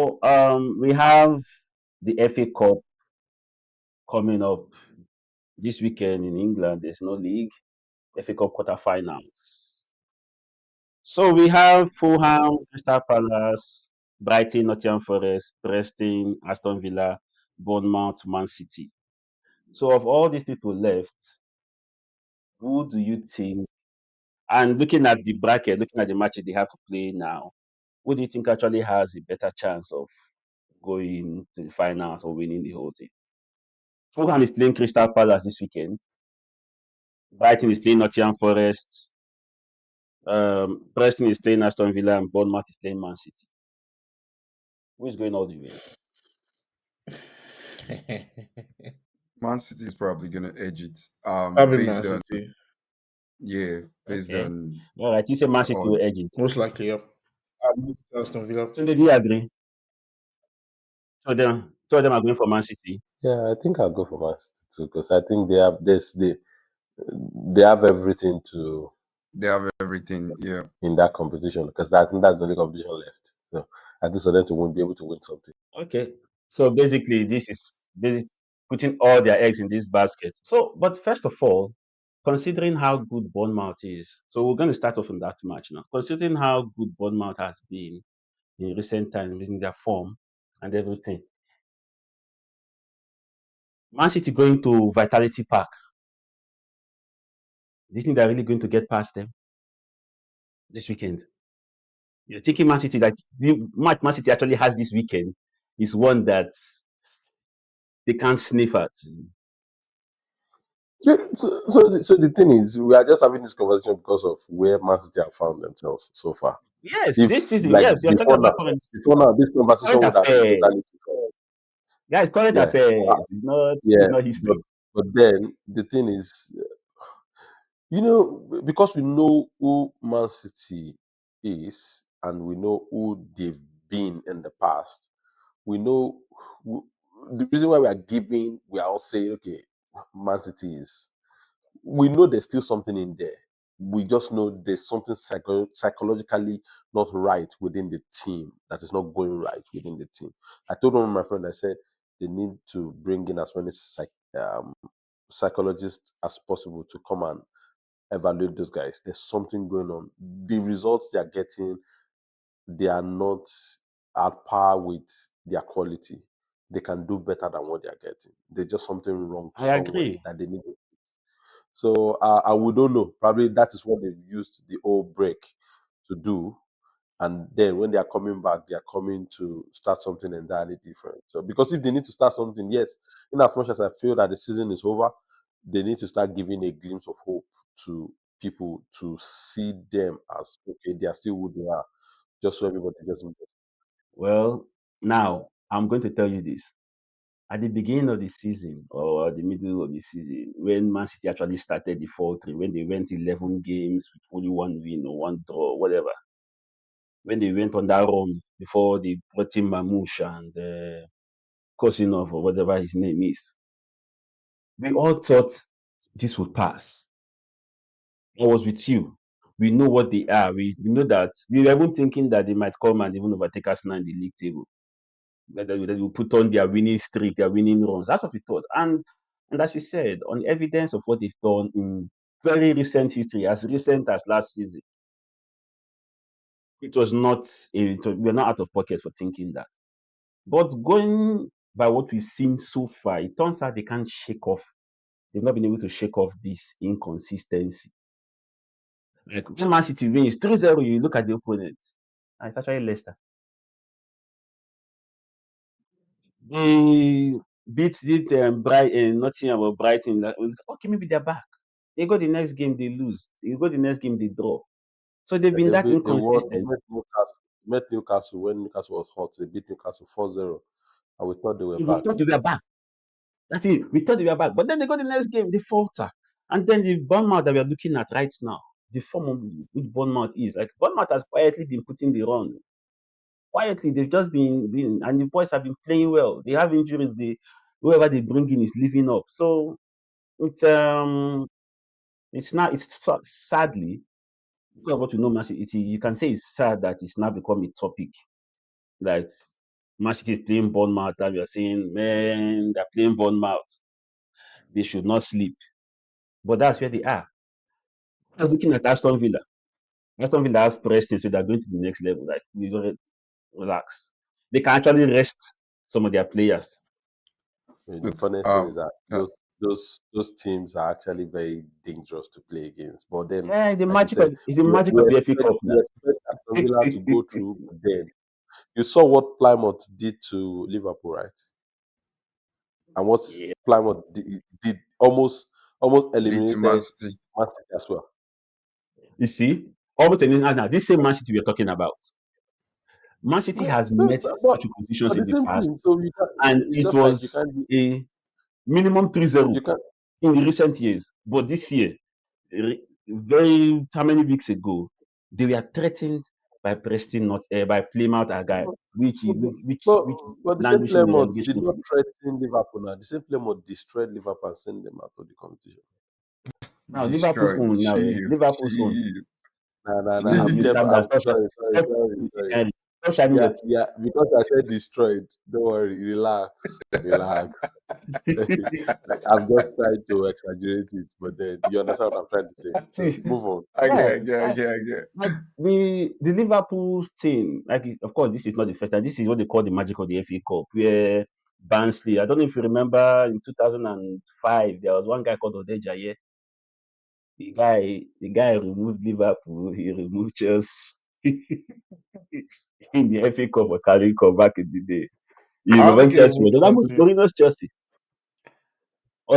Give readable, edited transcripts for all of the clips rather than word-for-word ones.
So we have the FA Cup coming up this weekend in England. There's no league. FA Cup quarterfinals. So we have Fulham, Crystal Palace, Brighton, Nottingham Forest, Preston, Aston Villa, Bournemouth, Man City. So of all these people left, who do you think? And looking at the bracket, looking at the matches they have to play now, who do you think actually has a better chance of going to the finals or winning the whole thing? Fulham is playing Crystal Palace this weekend. Brighton is playing Nottingham Forest. Preston is playing Aston Villa, and Bournemouth is playing Man City. Who is going all the way? Man City is probably gonna edge it. Probably Man Based on City. based Okay. on All right, you say Man City will odds. edge it. Most likely, yep. Aston Villa. So did you agree? Two of them are going for Man City. Yeah, I think I'll go for Man City too because I think they have they have everything to They have everything. Yeah. in that competition because I think that's the only competition left. So at least for them to be able to win something. Okay. So basically, this is putting all their eggs in this basket. So, but first of all, considering how good Bournemouth is, so we're going to start off on that match now. Considering how good Bournemouth has been in recent times, in their form and everything, Man City going to Vitality Park. Do you think they're really going to get past them this weekend? You're thinking Man City, like the match Man City actually has this weekend, is one that they can't sniff at. Yeah, so the thing is, we are just having this conversation because of where Man City have found themselves so far. Yes, If this season, like yes, you're talking about before now, this conversation current would have been affairs. totally Guys, current yeah, affairs. It's not history. but then the thing is, because we know who Man City is and we know who they've been in the past, we know the reason why we are all saying, okay, Man City is, we know there's still something in there. We just know there's something psychologically not right within the team that is not going right within the team. I told one of my friends, I said they need to bring in as many psychologists as possible to come and evaluate those guys. There's something going on. The results they are getting, they are not at par with their quality. They can do better than what they are getting. There's just something wrong I somewhere agree. that they need. So we don't know. Probably that is what they've used the old break to do. And then when they are coming back, they are coming to start something entirely different. So because if they need to start something, yes, in as much as I feel that the season is over, they need to start giving a glimpse of hope to people to see them as okay, they are still who they are. Just so everybody just knows. Well, now I'm going to tell you this. At the beginning of the season or the middle of the season, when Man City actually started the 4-3, when they went 11 games with only one win or one draw, whatever, when they went on that run before they brought in Mamouche and Kosinov or whatever his name is, we all thought this would pass. I was with you. We know what they are. We know that we were even thinking that they might come and even overtake us now in the league table. That they will put on their winning streak, their winning runs. That's what we thought. And as you said, on evidence of what they've done in very recent history, as recent as last season, it was not we're not out of pocket for thinking that. But going by what we've seen so far, it turns out they can't shake off. They've not been able to shake off this inconsistency. Like when Man City wins 3-0, you look at the opponent, and it's actually Leicester. They beat Nottingham or Brighton. Okay, maybe they're back. They go the next game, they lose. They go the next game, they draw. So they've been that They inconsistent. met Newcastle when Newcastle was hot. They beat Newcastle 4-0. And we thought they were We back. thought they were back. That's it. We thought they were back. But then they go the next game, they falter. And then the Bournemouth that we are looking at right now, the form of which Bournemouth is, like Bournemouth has quietly been putting the run. Quietly, they've just been and the boys have been playing well. They have injuries, whoever they bring in is living up. So it's sadly because of what you know, Man City, you can say it's sad that it's now become a topic that Man City is playing Bournemouth, and we are saying, man, they're playing Bournemouth. They should not sleep. But that's where they are. I was looking at Aston Villa. Aston Villa has Preston, so they're going to the next level. Like, you don't relax. They can actually rest some of their players. The Look, funniest thing is that uh, those teams are actually very dangerous to play against. But then, Yeah, the like you magic said, of it's the magic of the FA Cup now. we expect Aston Villa to go through. But then you saw what Plymouth did to Liverpool, right? And what Yeah. Plymouth did almost did to Man eliminated City. Man City as well. You see, almost now this same Man City we're talking about. Man City has met But such positions in the the same past, thing. So you can, and it's it just like you was can't a minimum 3-0 you can in recent years. But this year, very how many weeks ago, they were threatened by Preston, not by Plymouth Argyle, but which but the same languishing in the Plymouth did relegation not zone. threaten Liverpool now. The same Plymouth destroyed Liverpool and sent them out of the competition. Now Liverpool's Destroyed. own now, Chill, Liverpool's own. chill. Nah. Please Kev, calm down. Stop, sorry, stop, stop shining your teeth. Yeah, because I said destroyed. Don't worry, relax. I'm just trying to exaggerate it, but then you understand what I'm trying to say. So See, move on. I yeah, get, I get. like the Liverpool's team, like of course this is not the first time. This is what they call the magic of the FA Cup, where Barnsley. I don't know if you remember in 2005 there was one guy called Odejaye. The guy removed Liverpool. He removed Chelsea in the FA Cup or Carling Cup back in the day. He I don't think removed he Chelsea. removed That was Chelsea. Mourinho's Chelsea.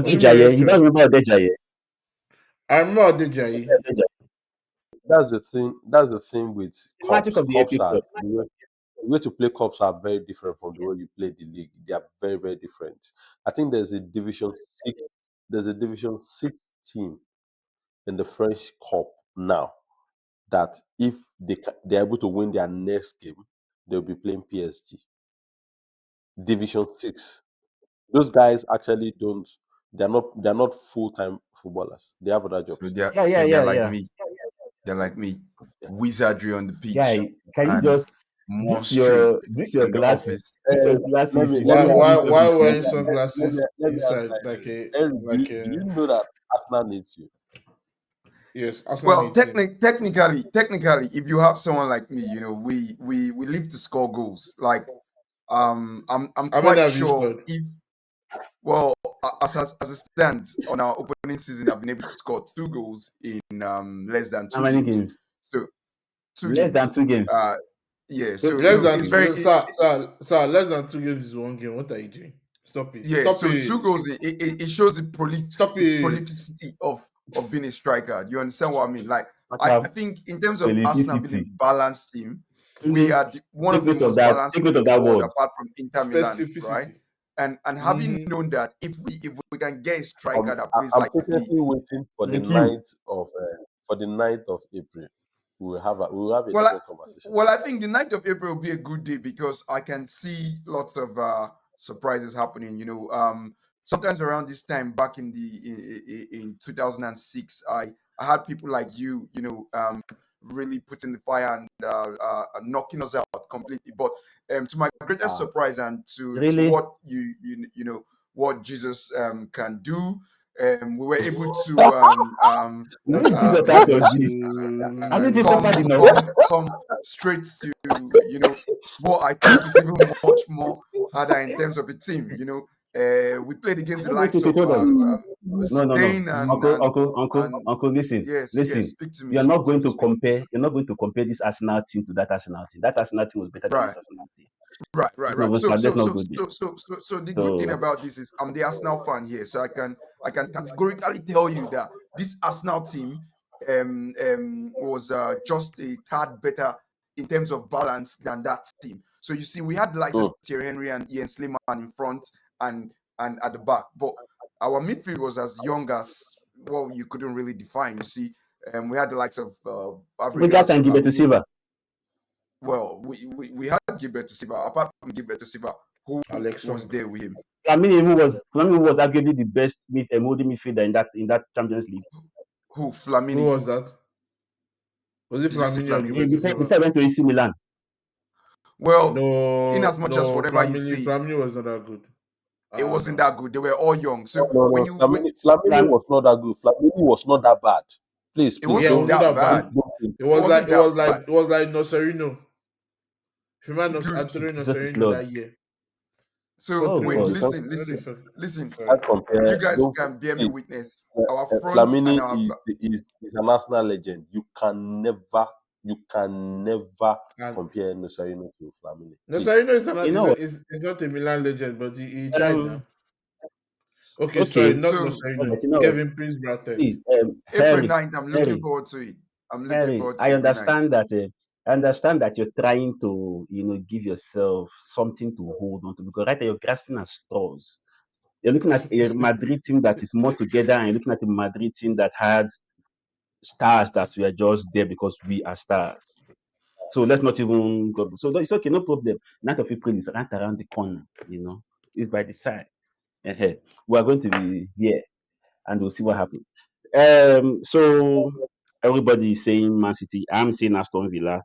Osimhen Odejaye. You don't Chelsea. remember Odejaye? I remember Adejayi. That's the thing. That's the thing with The magic cups. of the Cups FA are Cup. the way to play cups are very different from the way you play the league. They are very, very different. I think there's a division 6 team in the French Cup now that if they're able to win their next game, they'll be playing PSG. Division 6. Those guys actually don't. They're not full-time footballers. They have other So jobs. they're like Yeah. me. They're like me. Yeah. Wizardry on the pitch Guy, can you and just monstry this your in the glasses? office. This your Let glasses me is let Why me giving ask me why double why vision. wearing let sunglasses me ask inside Henry. like a Henry, like do you a know that Arsenal needs you? yes, Arsenal Well, needs him. technically, if you have someone like me, we live to score goals. Like, I'm How many quite have you sure scored? if well as it stands on our opening season, I've been able to score 2 goals in less than How two many games. games? So two Less than games. 2 games. Uh, yeah. So Less than it's Okay. very sir, less than 2 games is one game. What are you doing? Stop it. yeah. Stop So two it. goals. It shows Stop the it. prolificity of being a striker. Do you understand what I mean? Like, What I have think in terms of Arsenal being a felicity? balanced team, we are one Take of the note of most that. balanced Take team note in of the that world, word. apart from Inter Milan, right? Specificity. And having known that if we can get a striker that plays I'm like me, patiently waiting for the Thank you. 9th of April. We will have a well, different conversation. I think the 9th of April will be a good day because I can see lots of surprises happening. Sometimes around this time back in 2006, I had people like you, really putting the fire and knocking us out completely. But to my greatest Ah, surprise and to Really? what you know what Jesus can do, we were able to Where is uh, Jesus you out know of this? Hasn't he come suffered enough? come straight to what I think is even much more harder in terms of a team. We played against the likes Okay, of hold on. No. Spain and Uncle, and uncle, uncle, and uncle, listen. yes, Listen. speak to me, You're not speak to going me, to speak. compare. You're not going to compare this Arsenal team to that Arsenal team. That Arsenal team was better than this Right. Arsenal team. Right, Let's right, not right. even So, start. Let's so, not so, go there. so, so, so, so the good thing So about this is I'm the Arsenal fan here, so I can categorically tell you that this Arsenal team was just a tad better in terms of balance than that team. So you see, we had the likes of Thierry Henry and Ian Sliman in front and at the back, but our midfield was as young as you couldn't really define. You see, we had the likes of Fabregas Fabregas, and Gilberto Flamini. Silva. Well, we had Gilberto Silva. Apart from Gilberto Silva, who Alex was Song. there with him? Flamini was arguably the best holding midfielder in that Champions League. Who? Who Flamini. was that? Was it Did you say Flamini or Flamini? Gilberto Before Silva? I went to AC Milan. Well, in No, as much as no, whatever you Flamini, say, Flamini was not that good. it wasn't No. that good. They were all young. So No, when no, you when Flamini Flam- was not that good. Flamini was not that bad. Please, it please Yeah, it wasn't was don't not that that bad. bad. don't think. It It was like wasn't it that was like bad. it was like Nocerino. If you remember Dude. Antonio Jesus is Nocerino Lord. that year. So Oh wait, Antonio God. You can't, listen, no listen, different. listen. Sorry. can't compare. You guys Don't can bear me see. witness. Our front and Flamini our is an Arsenal legend. You can never And compare Nosarino to Flamini. Please. Nocerino is You not know what? is not a Milan legend, but he tried Um, now. Okay, sorry, okay. not so All Nocerino. right, you know what? Kevin Prince Boateng. See, April Harry, 9th, I'm looking Harry, forward to it. I'm looking Harry. forward to April 9th. I understand that you're trying to, give yourself something to hold on to because right now you're grasping at straws. You're looking at a Madrid team that is more together, and you're looking at a Madrid team that had stars that were just there because we are stars. So let's not even go. So it's okay, no problem. Night of April is right around the corner. It's by the side. Ehen. We are going to be here, and we'll see what happens. So everybody is saying Man City. I'm saying Aston Villa.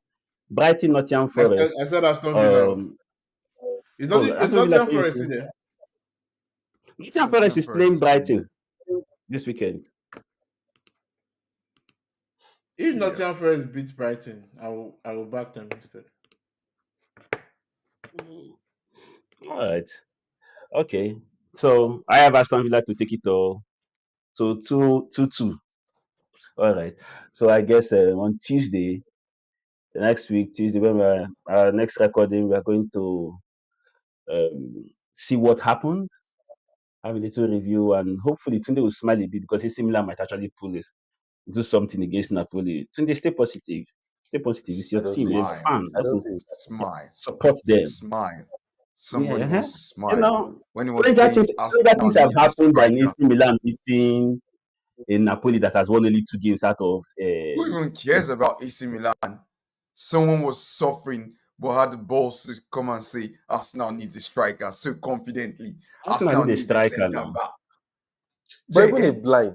Brighton, Nottingham I Forest. said Aston Villa. Um, oh, It's Aston not Villa Nottingham for you Forest too. there. Nottingham Forest Nottingham is Forest playing is playing there. Brighton this weekend. If Yeah. Nottingham Forest beats Brighton, I will back them instead. All right. Okay. So I have Aston Villa to take it all. So 2-2. All right. So I guess on Tuesday, next week, Tuesday, when we're our next recording, we are going to see what happened, have a little review, and hopefully Tunde will smile a bit because AC Milan might actually pull this, do something against Napoli. Tunde, stay positive. Stay positive. It's I your don't team. see You're it. a Smile. fan. I Have don't to see it. Smile. support them. Smile. Somebody Yeah. wants to smile. When he was Stranger saying things, stranger Arsenal things have needs a happened than striker. AC Milan beating a Napoli that has won only 2 games out of Who even cares about AC Milan? Someone was suffering but had the balls to come and say Arsenal needs a striker so confidently. Arsenal Arsenal need a needs a striker centre now. back. But Yeah, eh?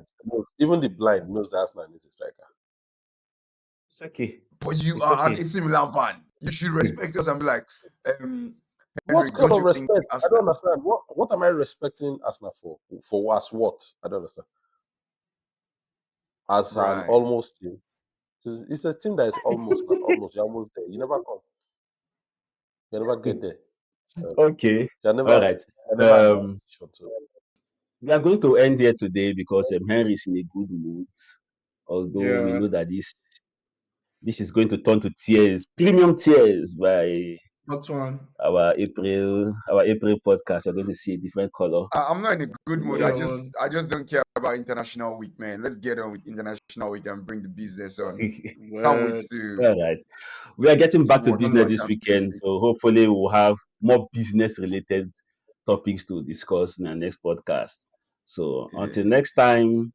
even the blind knows that Arsenal needs a striker. It's okay. But you It's are an okay. AC Milan fan. You should respect us and be like, Henry, What kind don't of you think respect? I Arsenal? don't understand. What am I respecting Arsenal for? For us, what? I don't understand. As an Right. almost team, it's a team that is almost not almost. You're almost there. You never come. You never get there. Okay. You're All never. right. You're never in that Um, position. So we are going to end here today because Henry is in a good mood. Although we Yeah, know that this is going to turn to tears, premium tears by that's one. our April podcast. You're going to see a different color. I'm not in a good mood. Yeah, Yeah. one. I just don't care about International Week, man. Let's get on with International Week and bring the business on. Can't wait Word. to All right. We are getting see back to what business London this Champions weekend, League. so hopefully we'll have more business-related topics to discuss in our next podcast. So Yeah. until next time,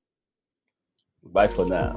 bye for now.